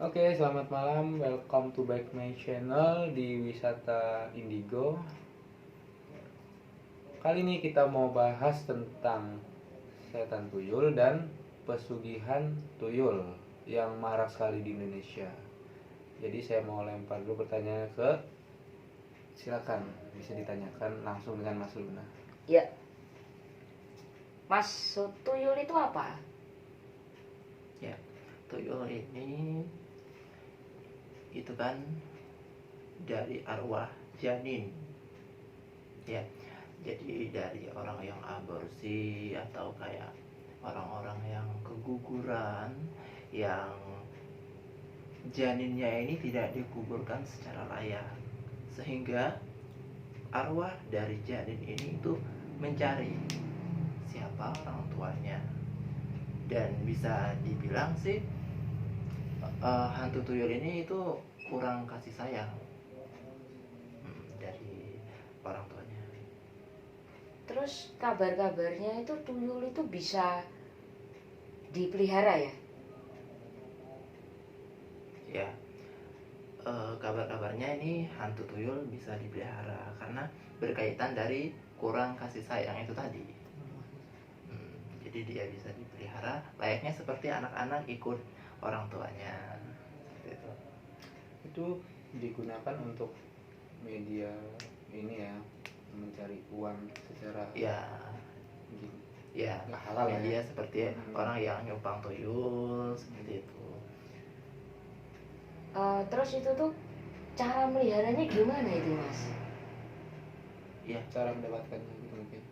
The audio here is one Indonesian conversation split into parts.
Oke, selamat malam. Welcome to back my channel di Wisata Indigo. Kali ini kita mau bahas tentang setan tuyul dan pesugihan tuyul yang marak sekali di Indonesia. Jadi saya mau lempar dulu pertanyaan silakan bisa ditanyakan langsung dengan Mas Luna. Ya, Mas, tuyul itu apa? Ya, tuyul ini itu kan dari arwah janin. Ya, jadi dari orang yang aborsi atau kayak orang-orang yang keguguran yang janinnya ini tidak dikuburkan secara layak, sehingga arwah dari janin ini itu mencari siapa orang tuanya. Dan bisa dibilang sih hantu tuyul ini itu kurang kasih sayang dari orang tuanya. Terus kabar-kabarnya itu tuyul itu bisa dipelihara ya? Ya, kabar-kabarnya ini hantu tuyul bisa dipelihara karena berkaitan dari kurang kasih sayang itu tadi. Jadi dia bisa dipelihara layaknya seperti anak-anak ikut orang tuanya. Seperti itu. Itu digunakan untuk media ini ya, mencari uang secara Ya, nggak halal ya. media seperti orang yang nyumpang tuyul seperti itu. Terus itu tuh cara meliharanya gimana itu, Mas? Ya, Cara mendapatkannya gitu mungkin.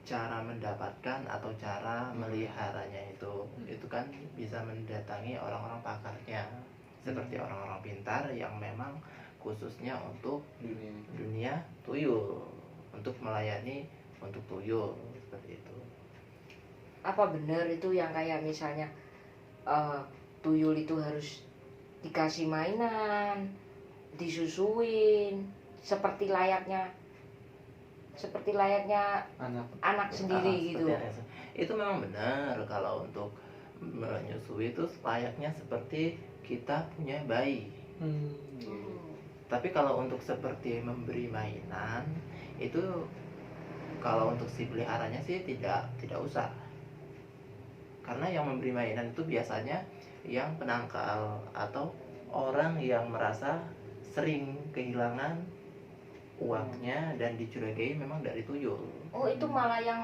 cara mendapatkan atau cara meliharanya itu kan bisa mendatangi orang-orang pakarnya, seperti orang-orang pintar yang memang khususnya untuk dunia tuyul, untuk melayani untuk tuyul seperti itu. Apa benar itu yang kayak misalnya tuyul itu harus dikasih mainan, disusuin, seperti layaknya anak sendiri gitu. Itu memang benar kalau untuk menyusui itu layaknya seperti kita punya bayi. Tapi kalau untuk seperti memberi mainan itu, kalau untuk si peliharanya sih tidak usah. Karena yang memberi mainan itu biasanya yang penangkal atau orang yang merasa sering kehilangan uangnya dan dicurigai memang dari tuyul. Oh, itu malah yang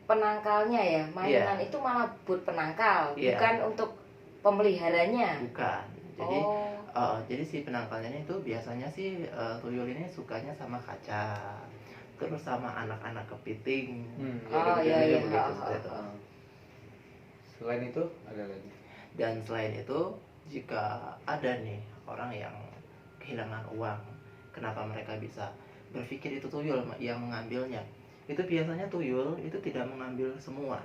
penangkalnya ya, mainan itu malah buat penangkal, bukan untuk pemeliharanya. Bukan. Jadi jadi si penangkalnya itu biasanya sih tuyul ini sukanya sama kaca, terus sama anak-anak kepiting. Iya. Selain itu ada lagi. Dan selain itu, jika ada nih orang yang kehilangan uang, kenapa mereka bisa berpikir itu tuyul yang mengambilnya? Itu biasanya tuyul itu tidak mengambil semua.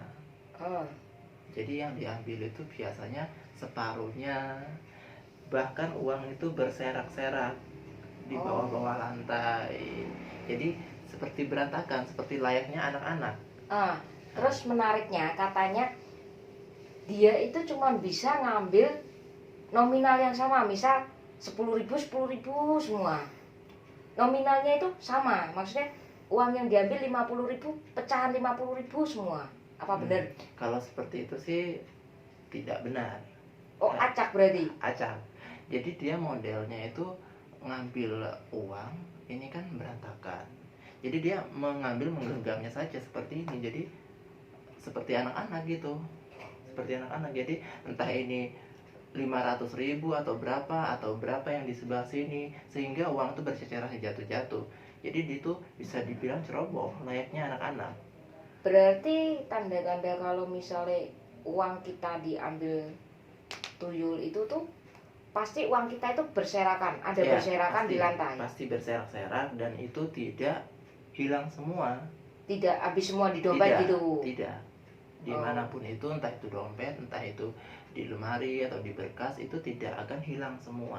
Jadi yang diambil itu biasanya separuhnya, bahkan uang itu berserak-serak di bawah-bawah lantai. Jadi seperti berantakan, seperti layaknya anak-anak. Terus menariknya katanya dia itu cuma bisa ngambil nominal yang sama, misal 10.000 semua. Nominalnya itu sama, maksudnya uang yang diambil 50.000 pecahan 50.000 semua. Apa benar? Kalau seperti itu sih tidak benar. Acak berarti. Acak. Jadi dia modelnya itu ngambil uang ini kan berantakan. Jadi dia menggenggamnya saja seperti ini. Jadi seperti anak-anak gitu. Seperti anak-anak. Jadi entah ini 500.000 atau berapa yang di sebelah sini, sehingga uang itu berceceran jatuh-jatuh. Jadi itu bisa dibilang ceroboh layaknya anak-anak. Berarti tanda-tanda kalau misalnya uang kita diambil tuyul itu tuh pasti uang kita itu berserakan, ada berserakan di lantai. Pasti berserak-serak dan itu tidak hilang semua. Tidak habis semua di dompet gitu. Tidak. Dimanapun itu, entah itu dompet, entah itu di lemari atau di berkas, itu tidak akan hilang semua.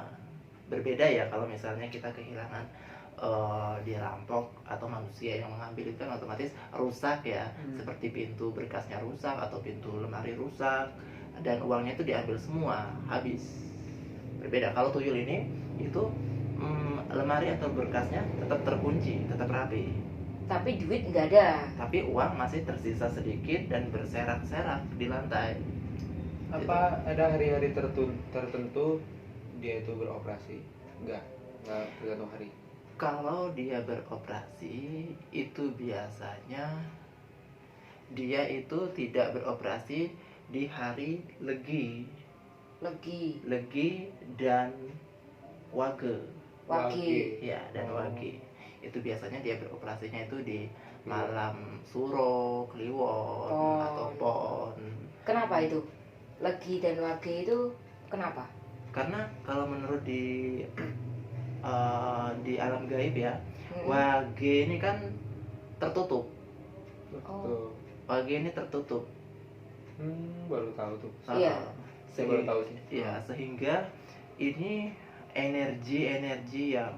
Berbeda ya kalau misalnya kita kehilangan dirampok atau manusia yang mengambil, itu kan otomatis rusak ya, seperti pintu berkasnya rusak atau pintu lemari rusak, dan uangnya itu diambil semua, habis. Berbeda kalau tuyul ini itu lemari atau berkasnya tetap terkunci, tetap rapi, Tapi duit nggak ada. tapi uang masih tersisa sedikit dan berserak-serak di lantai. Apa ada hari-hari tertentu dia itu beroperasi? Enggak tergantung hari. Kalau dia beroperasi itu biasanya dia itu tidak beroperasi di hari legi Legi, dan wage. wage. Ya, dan Oh. wage. Itu biasanya dia beroperasinya itu di malam suro, kliwon, Pon. atau pon. Kenapa itu? Legi dan wage itu kenapa? Karena kalau menurut di alam gaib ya, Hmm. wage ini kan tertutup. Oh. Wage ini tertutup. Baru tahu tuh. Iya. Saya baru tahu sih. Ya, sehingga ini energi-energi yang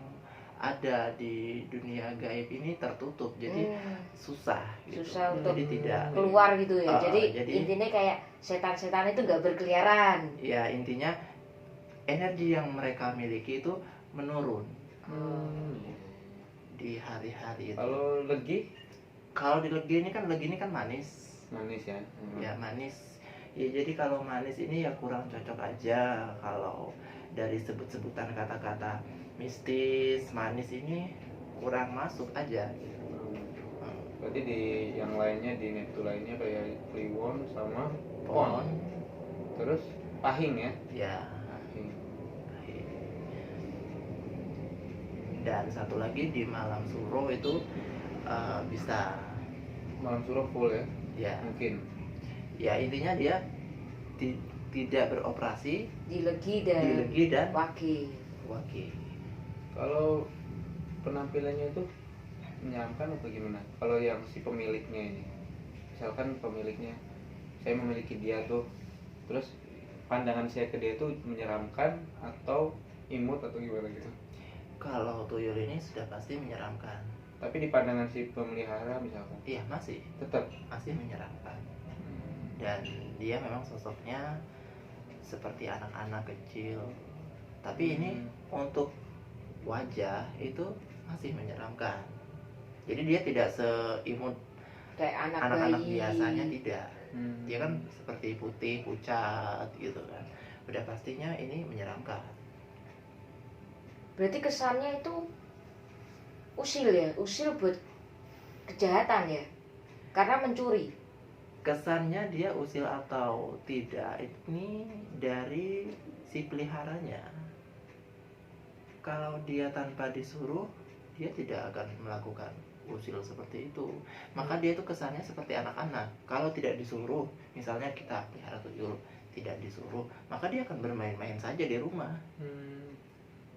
ada di dunia gaib ini tertutup, jadi susah gitu. Susah untuk jadi tidak keluar gitu ya. jadi Intinya kayak setan-setan itu nggak berkeliaran. ya, intinya energi yang mereka miliki itu menurun di hari-hari itu. Kalau legi Kalau di legi ini kan manis. manis ya. Ya, manis. Ya, jadi kalau manis ini ya kurang cocok aja kalau dari sebut-sebutan kata-kata mistis, manis ini kurang masuk aja gitu. Berarti di yang lainnya, di Neptu lainnya kayak Kliwon sama Pon. Terus Pahing ya. Ya. Pahing. Dan satu lagi di malam suro itu bisa Malam Suro full ya. ya. Mungkin. Ya, intinya dia tidak beroperasi Di legi di dan legi dan wage. wage. Kalau penampilannya itu menyeramkan atau gimana? Kalau yang si pemiliknya ini, misalkan pemiliknya, saya memiliki dia tuh, terus pandangan saya ke dia itu menyeramkan atau imut atau gimana gitu? Kalau tuyul ini sudah pasti menyeramkan. Tapi di pandangan si pemelihara misalkan, Iya, masih tetap. menyeramkan. Dan dia memang sosoknya seperti anak-anak kecil. Tapi ini untuk wajah itu masih menyeramkan. Jadi dia tidak seimut Kayak anak-anak bayi. biasanya, tidak. Dia kan seperti putih, pucat gitu kan. Udah pastinya ini menyeramkan. Berarti kesannya itu usil ya, usil buat kejahatan ya, karena mencuri. Kesannya dia usil atau tidak ini dari si peliharanya. Kalau dia tanpa disuruh, dia tidak akan melakukan usil seperti itu. Maka dia itu kesannya seperti anak-anak. Kalau tidak disuruh, misalnya kita pelihara tuyul, tidak disuruh, maka dia akan bermain-main saja di rumah.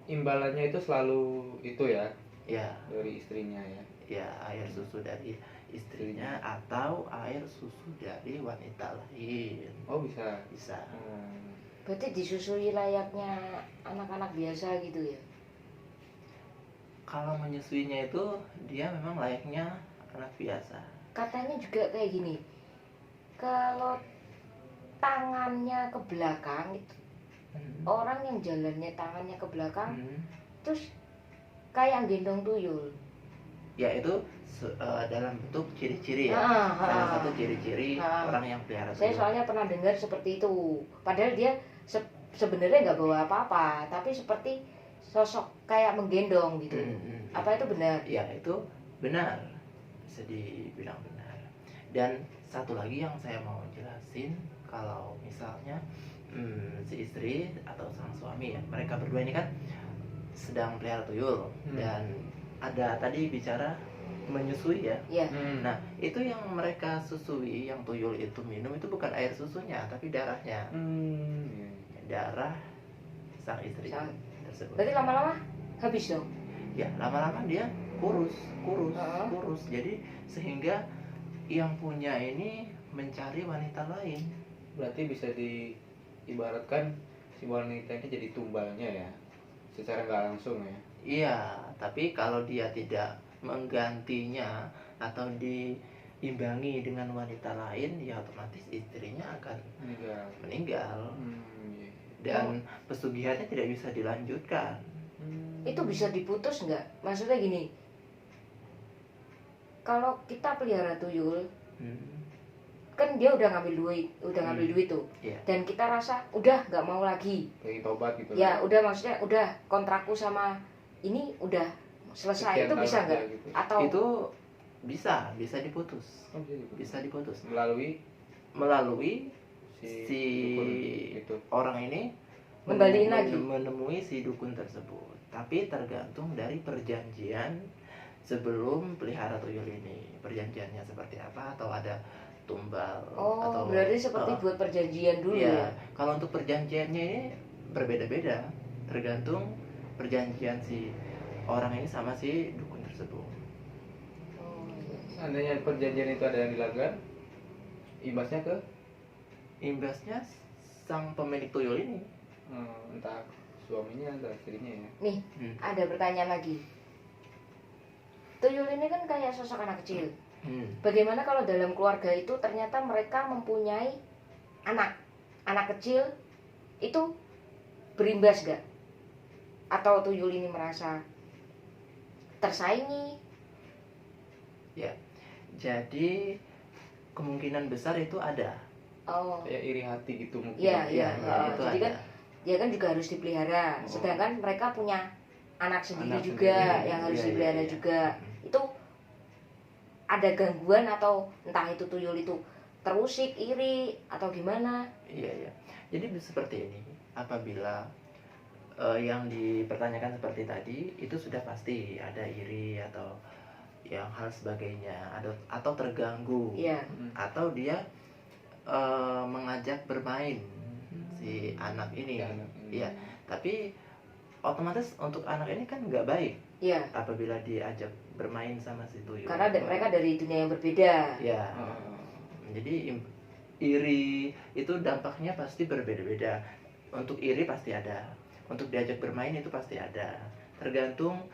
Imbalannya itu selalu itu ya, Ya, dari istrinya ya. ya, air susu dari istrinya atau air susu dari wanita lain. Oh bisa. Bisa. Berarti disusui layaknya anak-anak biasa gitu ya. Kalau menyusuinya itu dia memang layaknya anak biasa. Katanya juga kayak gini, kalau tangannya ke belakang itu, orang yang jalannya tangannya ke belakang terus kayak gendong tuyul. Ya, itu dalam bentuk ciri-ciri ya. Salah satu ciri-ciri orang yang pelihara Saya tuyul. soalnya pernah dengar seperti itu. Padahal dia sebenarnya nggak bawa apa-apa, tapi seperti sosok kayak menggendong gitu. Apa itu benar? Ya, itu benar. Bisa dibilang benar. Dan satu lagi yang saya mau jelasin, kalau misalnya si istri atau sang suami ya, mereka berdua ini kan sedang pelihara tuyul dan ada tadi bicara menyusui ya. Iya. Nah, itu yang mereka susui, yang tuyul itu minum itu bukan air susunya, tapi darahnya. Darah sang istri tersebut. Berarti lama-lama habis dong. Ya, lama-lama dia kurus. Jadi sehingga yang punya ini mencari wanita lain. Berarti bisa diibaratkan si wanita ini jadi tumbalnya ya, secara nggak langsung ya. Iya, tapi kalau dia tidak menggantinya atau imbangi dengan wanita lain, ya otomatis istrinya akan meninggal Iya. dan pesugihannya tidak bisa dilanjutkan. Itu bisa diputus nggak? Maksudnya gini, kalau kita pelihara tuyul, kan dia udah ngambil duit tuh, Iya. dan kita rasa udah nggak mau lagi, Kayak tobat gitu. ya udah, maksudnya udah kontrakku sama ini udah selesai, Sekian itu bisa tahun nggak? aja gitu. Atau Itu bisa diputus. Oh, gitu. Bisa diputus Melalui si dukun itu. orang ini Ngembaliin lagi. menemui si dukun tersebut. Tapi tergantung dari perjanjian sebelum pelihara tuyul ini. Perjanjiannya seperti apa, atau ada tumbal atau berarti seperti buat perjanjian dulu iya. ya? Kalau untuk perjanjiannya ini berbeda-beda, tergantung perjanjian si orang ini sama si dukun tersebut. Seandainya perjanjian itu ada yang dilanggar, imbasnya ke Imbasnya sang pemilik tuyul ini. entah suaminya atau istrinya ya. Nih, ada pertanyaan lagi. Tuyul ini kan kayak sosok anak kecil. Bagaimana kalau dalam keluarga itu ternyata mereka mempunyai anak kecil, itu berimbas gak? Atau tuyul ini merasa tersaingi? Ya, jadi kemungkinan besar itu ada. Oh, Kayak iri hati gitu mungkin. iya. Itu Jadi ada. kan dia kan juga harus dipelihara. Sedangkan mereka punya anak sendiri Anak juga sendiri. yang harus Iya, dipelihara iya. juga. Itu ada gangguan atau entah itu tuyul itu terusik, iri atau gimana? Iya. Jadi seperti ini, apabila yang dipertanyakan seperti tadi itu sudah pasti ada iri atau yang hal sebagainya, atau terganggu, Iya. atau dia mengajak bermain si anak ini. Si anak ini. Iya. Tapi otomatis untuk anak ini kan nggak baik Iya. apabila diajak bermain sama si tuyul. Karena mereka dari dunia yang berbeda. Ya. Jadi iri itu dampaknya pasti berbeda-beda. Untuk iri pasti ada, untuk diajak bermain itu pasti ada. Tergantung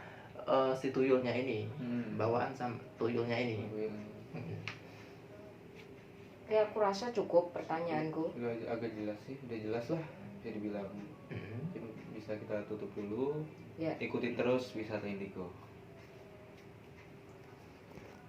si tuyulnya ini, bawaan sama tuyulnya ini. Ya, aku rasa cukup pertanyaanku. Udah agak jelas sih, udah jelas lah. Jadi bilang mungkin bisa kita tutup dulu. Ya. Ikutin terus Wisata Indigo.